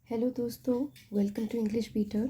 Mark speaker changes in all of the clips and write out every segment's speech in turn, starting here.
Speaker 1: Hello दोस्तों, welcome to English beater.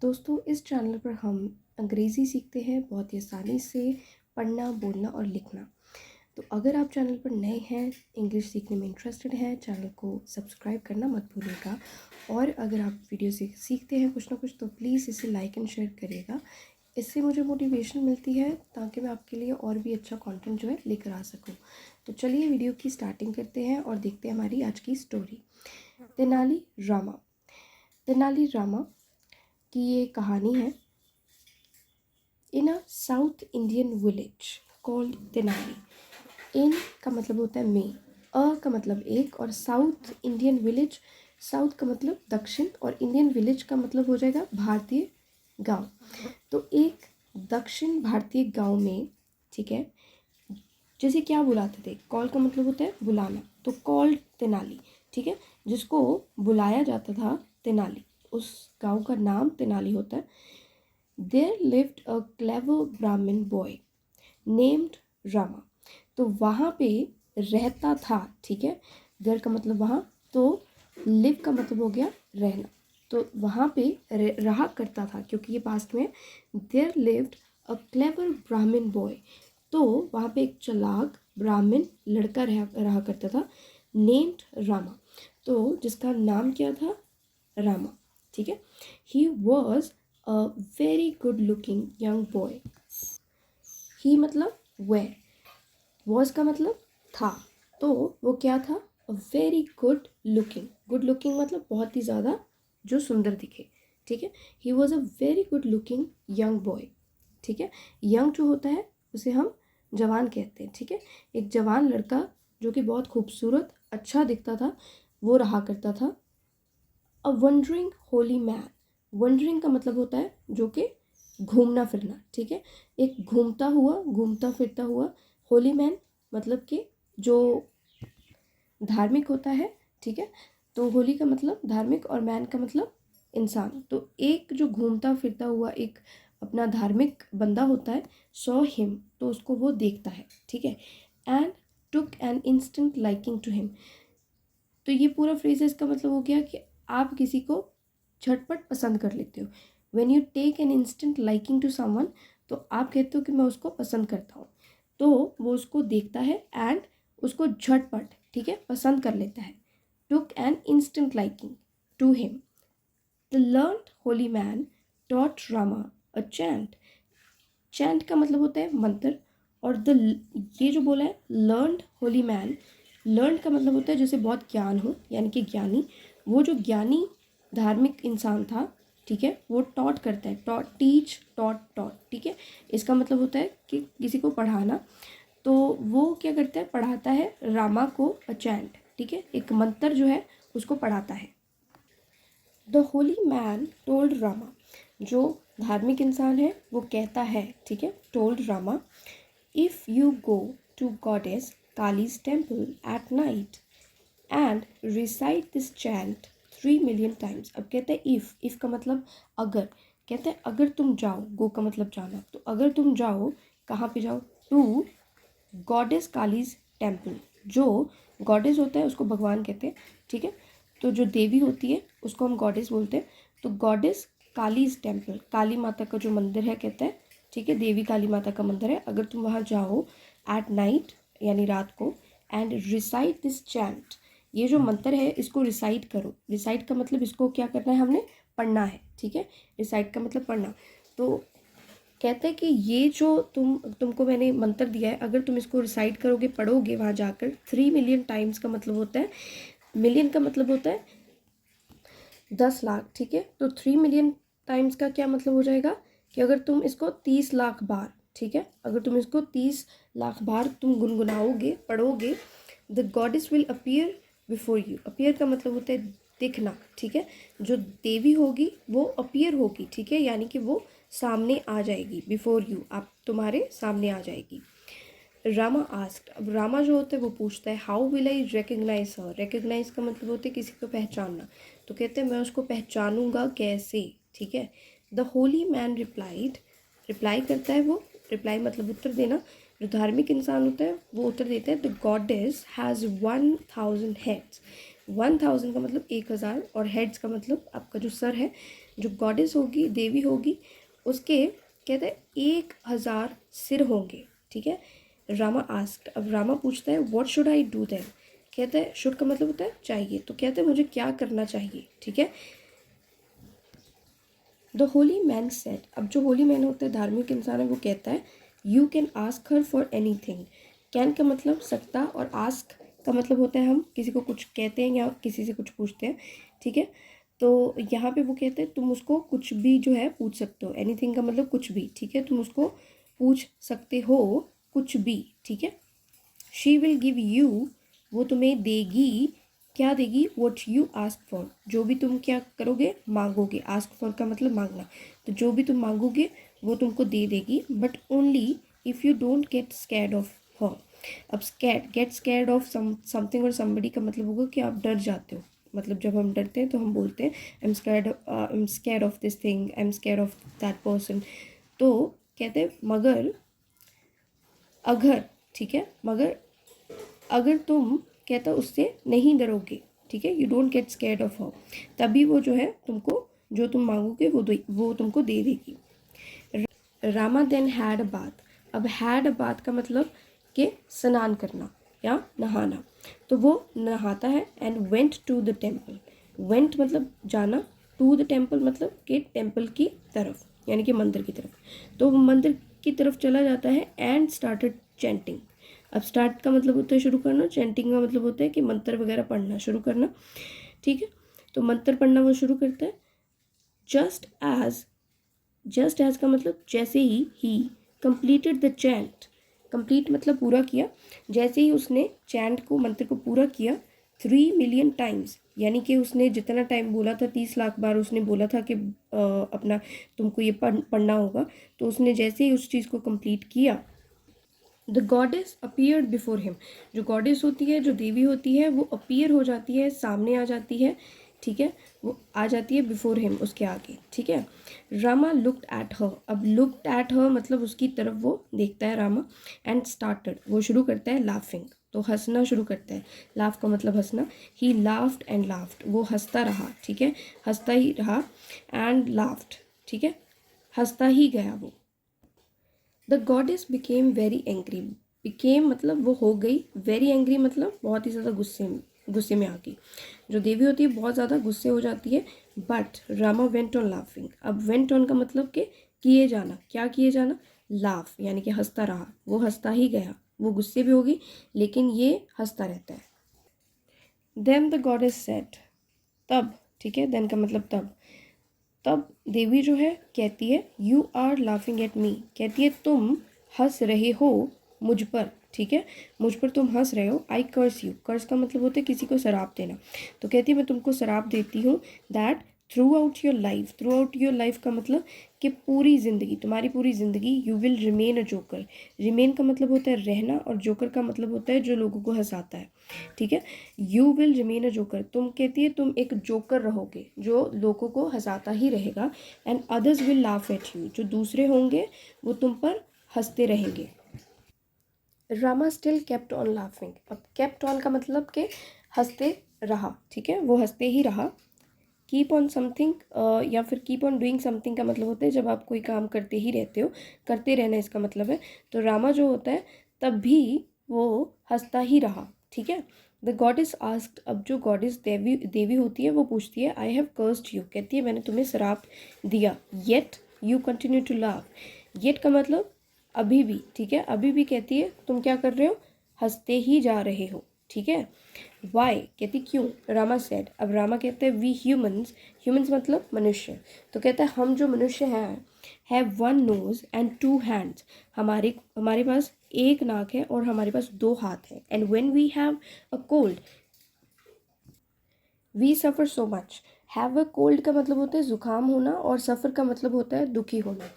Speaker 1: दोस्तों, इस चैनल पर हम अंग्रेज़ी सीखते हैं बहुत ही आसानी से पढ़ना, बोलना और लिखना। तो अगर आप चैनल पर नए हैं, इंग्लिश सीखने में इंटरेस्टेड हैं, चैनल को सब्सक्राइब करना मत भूलिएगा। और अगर आप वीडियो से सीखते हैं कुछ ना कुछ तो प्लीज़ इसे लाइक एंड शेयर करिएगा। इससे मुझे मोटिवेशन मिलती है ताकि मैं आपके लिए और भी अच्छा कंटेंट जो है लेकर आ सकूं। तो चलिए वीडियो की स्टार्टिंग करते हैं और देखते हैं हमारी आज की स्टोरी। तेनाली रामा। तेनाली रामा की ये कहानी है। In a south Indian village called Tenali. In का मतलब होता है में, अ का मतलब एक, और साउथ इंडियन विलेज, साउथ का मतलब दक्षिण और इंडियन विलेज का मतलब हो जाएगा भारतीय गांव। तो एक दक्षिण भारतीय गांव में, ठीक है, जैसे क्या बुलाते थे, कॉल का मतलब होता है बुलाना, तो कॉल्ड तेनाली, ठीक है, जिसको बुलाया जाता था तेनाली, उस गांव का नाम तेनाली होता है। देयर लिव्ड अ क्लेवर ब्राह्मण बॉय नेम्ड रामा। तो वहाँ पे रहता था, ठीक है, देयर का मतलब वहाँ, तो लिव का मतलब हो गया रहना, तो वहाँ पे रहा करता था क्योंकि ये पास्ट में। देयर लिव्ड अ क्लेवर ब्राह्मण बॉय, तो वहाँ पे एक चालाक ब्राह्मण लड़का रहा करता था, नेम्ड रामा, तो जिसका नाम क्या था, रामा, ठीक है। He was a very good looking young boy. He मतलब वेयर, वॉज का मतलब था, तो वो क्या था, अ very good looking. Good looking मतलब बहुत ही ज़्यादा जो सुंदर दिखे, ठीक है। He was a very good looking young boy, ठीक है। यंग जो होता है उसे हम जवान कहते हैं, ठीक है। एक जवान लड़का जो कि बहुत खूबसूरत अच्छा दिखता था, वो रहा करता था। अ वंडरिंग होली मैन। वंडरिंग का मतलब होता है जो कि घूमना फिरना, ठीक है। एक घूमता फिरता हुआ होली मैन मतलब कि जो धार्मिक होता है, ठीक है। तो होली का मतलब धार्मिक और मैन का मतलब इंसान, तो एक जो घूमता फिरता हुआ एक अपना धार्मिक बंदा होता है, सॉ हिम, तो उसको वो देखता है, ठीक है। And took an instant liking to him. तो ये पूरा फ्रेज है, इसका मतलब हो गया कि आप किसी को झटपट पसंद कर लेते हो। When you take an instant liking to someone, तो आप कहते हो कि मैं उसको पसंद करता हूँ, तो वो उसको देखता है एंड उसको झटपट, ठीक है, पसंद कर लेता है। Took an instant liking to him. The learned holy man taught Rama a chant. Chant का मतलब होता है मंत्र, और ये जो बोला है लर्नड होली मैन, लर्न का मतलब होता है जैसे बहुत ज्ञान हो, यानी कि ज्ञानी। वो जो ज्ञानी धार्मिक इंसान था, ठीक है, वो टॉट करता है, टॉट टीच टॉट टॉट, ठीक है। इसका मतलब होता है कि किसी को पढ़ाना, तो वो क्या करता है, पढ़ाता है रामा को अ चैंट, ठीक है, एक मंत्र जो है उसको पढ़ाता है। The holy man told Rama, जो धार्मिक इंसान है वो कहता है, ठीक है, told Rama, if you go to goddess Kali's temple at night and recite this chant 3 million times. अब कहते हैं इफ़ का मतलब अगर, कहते हैं अगर तुम जाओ, गो का मतलब जाना, तो अगर तुम जाओ, कहाँ पे जाओ, टू गॉडेस कालीज टेम्पल। जो गॉडेस होता है उसको भगवान कहते हैं, ठीक है, तो जो देवी होती है उसको हम गॉडेस बोलते हैं। तो गॉडेस कालीज टेम्पल, काली माता का जो मंदिर है, कहते हैं, ठीक है, देवी काली माता का मंदिर है, अगर तुम वहाँ जाओ एट नाइट यानी रात को, एंड रिसाइट दिस चैंट, ये जो मंत्र है इसको रिसाइट करो। रिसाइट का मतलब इसको क्या करना है, हमने पढ़ना है, ठीक है। रिसाइट का मतलब पढ़ना। तो कहते हैं कि ये जो तुमको मैंने मंत्र दिया है, अगर तुम इसको रिसाइट करोगे, पढ़ोगे वहाँ जाकर 3 मिलियन टाइम्स, का मतलब होता है, मिलियन का मतलब होता है 10 लाख, ठीक है। तो 3 मिलियन टाइम्स का क्या मतलब हो जाएगा कि अगर तुम इसको 30 लाख बार, ठीक है, अगर तुम इसको 30 लाख बार तुम गुनगुनाओगे, पढ़ोगे, the goddess will appear before you. Appear का मतलब होता है दिखना, ठीक है, जो देवी होगी वो अपीयर होगी, ठीक है, यानी कि वो सामने आ जाएगी, बिफोर यू, आप तुम्हारे सामने आ जाएगी। रामा आस्क्ड, अब रामा जो होता है वो पूछता है, how will I recognise her. Recognise का मतलब होता है किसी को पहचानना, तो कहते हैं मैं उसको पहचानूंगा कैसे, ठीक है। The holy man replied, reply करता है वो, रिप्लाई मतलब उत्तर देना, जो धार्मिक इंसान होता है वो उत्तर देता है, द गॉडेस हैज़ 1000 हेड्स। 1000 का मतलब 1000, और हेड्स का मतलब आपका जो सर है, जो गॉडेस होगी, देवी होगी, उसके कहते हैं 1000 सिर होंगे, ठीक है। रामा आस्क्ड, अब रामा पूछता है what should I do then, कहते हैं शुड का मतलब होता है चाहिए, तो कहते हैं मुझे क्या करना चाहिए, ठीक है। द होली मैन सेड, अब जो होली मैन होता है, धार्मिक इंसान है, वो कहता है you can ask her for any thing. Can का मतलब सकता, और आस्क का मतलब होता है हम किसी को कुछ कहते हैं या किसी से कुछ पूछते हैं, ठीक है। तो यहाँ पे वो कहते हैं तुम उसको कुछ भी जो है पूछ सकते हो, एनी थिंग का मतलब कुछ भी, ठीक है, तुम उसको पूछ सकते हो कुछ भी, ठीक है। शी विल गिव यू, वो तुम्हें देगी, क्या देगी, वॉट यू आस्क फॉर, जो भी तुम क्या करोगे, मांगोगे, आस्क फॉर का मतलब मांगना, तो जो भी तुम मांगोगे वो तुमको दे देगी, but only if you don't get scared of her. अब scared, get scared of something और समबडी का मतलब होगा कि आप डर जाते हो, मतलब जब हम डरते हैं तो हम बोलते हैं I am scared of this thing, I am scared of that person. तो कहते हैं मगर, अगर, ठीक है, मगर अगर तुम कहता उससे नहीं डरोगे, ठीक है, you don't get scared of हर, तभी वो जो है तुमको जो तुम मांगोगे वो तुमको दे देगी। Rama then had a bath, अब हैड अ बाथ का मतलब कि स्नान करना या नहाना, तो वो नहाता है, and went to the temple, went मतलब जाना, टू द टेम्पल मतलब कि टेम्पल की तरफ, यानी कि मंदिर की तरफ, तो वो मंदिर की तरफ चला जाता है, एंड स्टार्टेड चैंटिंग। अब स्टार्ट का मतलब होता है शुरू करना, चैंटिंग का मतलब होता है कि मंत्र वगैरह पढ़ना शुरू करना, ठीक है। तो मंत्र पढ़ना वो शुरू करता है। जस्ट एज, जस्ट एज का मतलब जैसे ही कंप्लीटेड द चैंट, कंप्लीट मतलब पूरा किया, जैसे ही उसने चैंट को, मंत्र को पूरा किया, 3 मिलियन टाइम्स, यानी कि उसने जितना टाइम बोला था, 30 लाख बार उसने बोला था कि अपना तुमको ये पढ़ना होगा, तो उसने जैसे ही उस चीज़ को कंप्लीट किया, the goddess appeared before him, जो गॉडेस होती है, जो देवी होती है, वो अपीयर हो जाती है, सामने आ जाती है, ठीक है, वो आ जाती है बिफोर हिम, उसके आगे, ठीक है। रामा लुक्ड एट हर, अब लुक्ड एट हर मतलब उसकी तरफ वो देखता है रामा, एंड स्टार्टेड, वो शुरू करता है लाफिंग, तो हंसना शुरू करता है, लाफ का मतलब हंसना, ही लाफ्ड एंड लाफ्ड, वो हंसता रहा, ठीक है, हंसता ही रहा, एंड लाफ्ड, ठीक है, हंसता ही गया वो। The goddess became very angry, became मतलब वो हो गई, वेरी एंग्री मतलब बहुत ही ज़्यादा गुस्से में आ गई, जो देवी होती है बहुत ज़्यादा गुस्से हो जाती है। But Rama went on laughing, अब वेंट ऑन का मतलब कि किए जाना, क्या किए जाना, लाफ यानी कि हंसता रहा, वो हंसता ही गया, वो गुस्से भी होगी लेकिन ये हंसता रहता है। देन द गॉडेस सेड, तब, ठीक है, देन का मतलब तब, तब देवी जो है कहती है you are laughing at me, कहती है तुम हंस रहे हो मुझ पर, ठीक है, मुझ पर तुम हंस रहे हो। आई कर्स यू, कर्स का मतलब होता है किसी को शराब देना, तो कहती है मैं तुमको शराब देती हूँ, that through out your life, through out your life का मतलब कि पूरी ज़िंदगी, तुम्हारी पूरी ज़िंदगी, you will remain a joker, remain का मतलब होता है रहना, और जोकर का मतलब होता है जो लोगों को हंसाता है, ठीक है। You will remain a joker, तुम कहती है तुम एक जोकर रहोगे जो लोगों को हंसाता ही रहेगा, and others will laugh at you, जो दूसरे होंगे वो तुम पर हंसते रहेंगे। Rama still kept on laughing, अब केप्ट ऑन का मतलब कि हंसते रहा, ठीक है, वो हंसते ही रहा। कीप ऑन समथिंग या फिर कीप ऑन डूइंग समथिंग का मतलब होता है जब आप कोई काम करते ही रहते हो, करते रहना इसका मतलब है, तो रामा जो होता है तब भी वो हंसता ही रहा, ठीक है। द गॉडेस आस्क्ड, अब जो गॉडेस देवी देवी होती है वो पूछती है आई हैव कर्स्ड यू, कहती है मैंने तुम्हें श्राप दिया, yet you continue to laugh, yet का मतलब अभी भी, ठीक है, अभी भी कहती है तुम क्या कर रहे हो, हंसते ही जा रहे हो, ठीक है। वाई कहती क्यों, रामा सेड, अब रामा कहते हैं वी ह्यूमंस, ह्यूमंस मतलब मनुष्य, तो कहता है हम जो मनुष्य हैं, हैव 1 nose and 2 hands, हमारे हमारे पास एक नाक है और हमारे पास 2 हाथ हैं, and when we have a cold we suffer so much, have a cold का मतलब होता है ज़ुकाम होना, और सफ़र का मतलब होता है दुखी होना,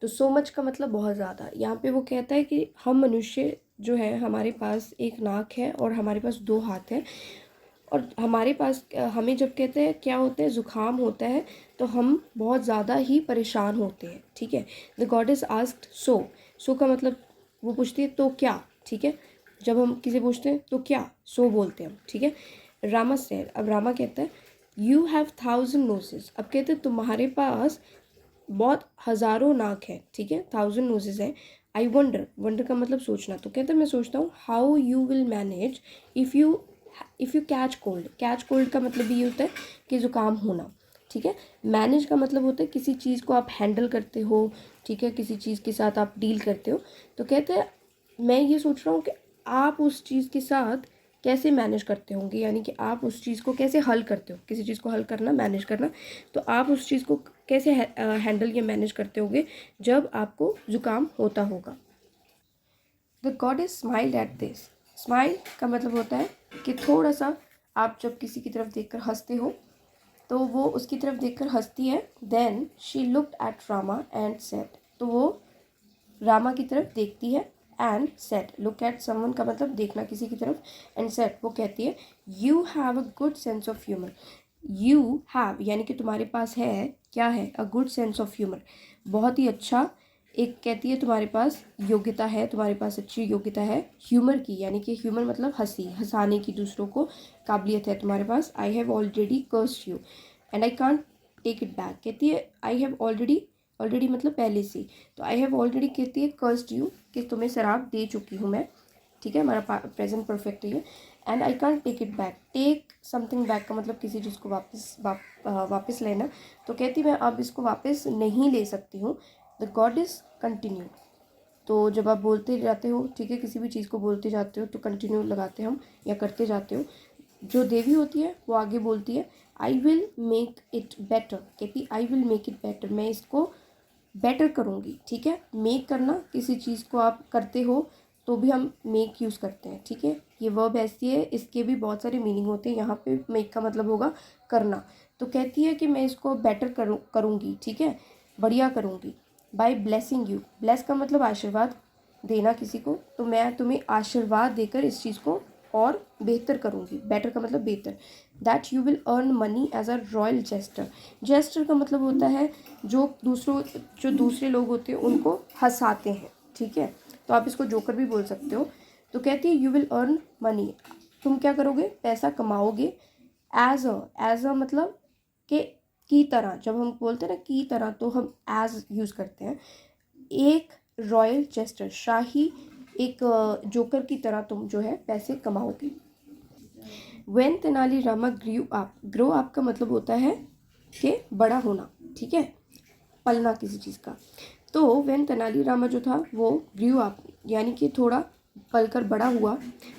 Speaker 1: तो सो मच का मतलब बहुत ज़्यादा, यहाँ पे वो कहता है कि हम मनुष्य जो है हमारे पास एक नाक है और हमारे पास 2 हाथ हैं, और हमारे पास हमें जब कहते हैं क्या होता है, ज़ुकाम होता है, तो हम बहुत ज़्यादा ही परेशान होते हैं, ठीक है। द गॉडेस आस्क्ड सो, सो का मतलब वो पूछती है तो क्या, ठीक है, जब हम किसी पूछते हैं तो क्या, सो बोलते हैं हम, ठीक है। रामा सेड, अब रामा कहता है यू हैव 1000 नोसेस। अब कहते हैं तुम्हारे पास बहुत हज़ारों नाक है, ठीक है, 1000 नोसेस है। आई वंडर, वंडर का मतलब सोचना, तो कहते हैं मैं सोचता हूँ how you will manage if you catch cold. Catch cold का मतलब ये होता है कि ज़ुकाम होना, ठीक है। मैनेज का मतलब होता है किसी चीज़ को आप हैंडल करते हो, ठीक है, किसी चीज़ के साथ आप डील करते हो। तो कहते हैं मैं ये सोच रहा हूँ कि आप उस चीज़ के साथ कैसे मैनेज करते होंगे, यानी कि आप उस चीज़ को कैसे हल करते हो, किसी चीज़ को हल करना, मैनेज करना, तो आप उस चीज़ को कैसे हैंडल या मैनेज करते होंगे जब आपको ज़ुकाम होता होगा। The goddess smiled at this. Smile का मतलब होता है कि थोड़ा सा आप जब किसी की तरफ देखकर हंसते हो तो वो उसकी तरफ देखकर हंसती है। Then she looked at Rama and said, तो वो रामा की तरफ देखती है। And said, look at someone का मतलब देखना किसी की तरफ, एंड सेड वो कहती है you have a good sense of humour. You have यानी कि तुम्हारे पास है, क्या है, a good sense of humour, बहुत ही अच्छा, एक कहती है तुम्हारे पास योग्यता है, तुम्हारे पास अच्छी योग्यता है ह्यूमर की, यानी कि ह्यूमर मतलब हंसी, हंसाने की, दूसरों को काबिलियत है तुम्हारे पास। I have already cursed you and I can't take it back. कहती है आई हैव ऑलरेडी, ऑलरेडी मतलब पहले से, तो आई हैव ऑलरेडी कहती है कर्स्ड यू कि तुम्हें शराब दे चुकी हूँ मैं, ठीक है, हमारा प्रेजेंट परफेक्ट है ये। And I can't take it back, take something back का मतलब किसी चीज़ को वापस लेना, तो कहती मैं अब इसको वापस नहीं ले सकती हूँ। द गॉडेस कंटिन्यू, तो जब आप बोलते जाते हो, ठीक है, किसी भी चीज़ को बोलते जाते हो तो कंटिन्यू लगाते हम या करते जाते हो। जो देवी होती है वो आगे बोलती है I will make it better, कहती I will make it better, मैं इसको बेटर करूँगी, ठीक है। मेक करना, किसी चीज़ को आप करते हो तो भी हम मेक यूज़ करते हैं, ठीक है। ये वर्ब ऐसी है, इसके भी बहुत सारे मीनिंग होते हैं। यहाँ पे मेक का मतलब होगा करना, तो कहती है कि मैं इसको बेटर करूँगी, ठीक है, बढ़िया करूँगी। बाय ब्लेसिंग यू, ब्लेस का मतलब आशीर्वाद देना किसी को, तो मैं तुम्हें आशीर्वाद देकर इस चीज़ को और बेहतर करूँगी। बेटर का मतलब बेहतर। That you will earn money as a royal jester. Jester का मतलब होता है जो दूसरे लोग होते हैं उनको हंसाते हैं, ठीक है, तो आप इसको जोकर भी बोल सकते हो। तो कहती है यू विल अर्न मनी, तुम क्या करोगे, पैसा कमाओगे। एज अ मतलब कि की तरह, जब हम बोलते हैं ना की तरह, तो हम एज यूज़ करते हैं। एक रॉयल जेस्टर, शाही एक जोकर की तरह तुम जो है पैसे कमाओगे। When Tenali Rama grew up, grow up का मतलब होता है कि बड़ा होना, ठीक है, पलना किसी चीज़ का। तो वेन तेनाली रामा जो था वो ग्रू अप यानी कि थोड़ा पलकर बड़ा हुआ।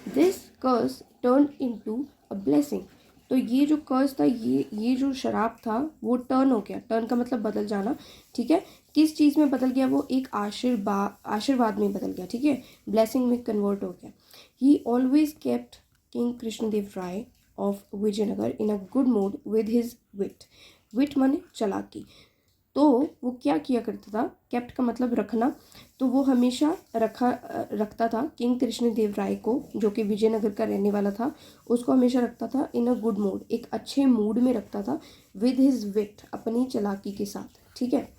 Speaker 1: This curse turn into a blessing, तो ये जो कर्स था, ये जो शराब था वो टर्न हो गया। टर्न का मतलब बदल जाना, ठीक है। किस चीज़ में बदल गया, वो एक आशीर्वाद में बदल गया, ठीक है, ब्लेसिंग में कन्वर्ट हो गया। He always kept king Krishnadeva Raya of Vijayanagar in a good mood with his wit. Wit माने चालाकी, तो वो क्या किया करता था, केप्ट का मतलब रखना, तो वो हमेशा रखता था किंग कृष्णदेव राय को, जो कि विजयनगर का रहने वाला था, उसको हमेशा रखता था इन अ गुड मूड, एक अच्छे मूड में रखता था, विद हिज विट, अपनी चालाकी के साथ, ठीक है।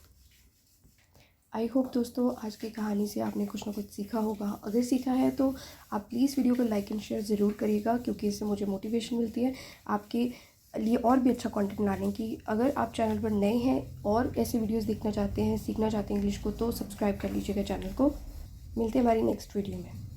Speaker 1: आई होप दोस्तों आज की कहानी से आपने कुछ ना कुछ सीखा होगा। अगर सीखा है तो आप प्लीज़ वीडियो को लाइक एंड शेयर ज़रूर करिएगा, क्योंकि इससे मुझे मोटिवेशन मिलती है आपके लिए और भी अच्छा कंटेंट लाने की। अगर आप चैनल पर नए हैं और ऐसे वीडियोस देखना चाहते हैं, सीखना चाहते हैं इंग्लिश को, तो सब्सक्राइब कर लीजिएगा चैनल को। मिलते हैं हमारी नेक्स्ट वीडियो में।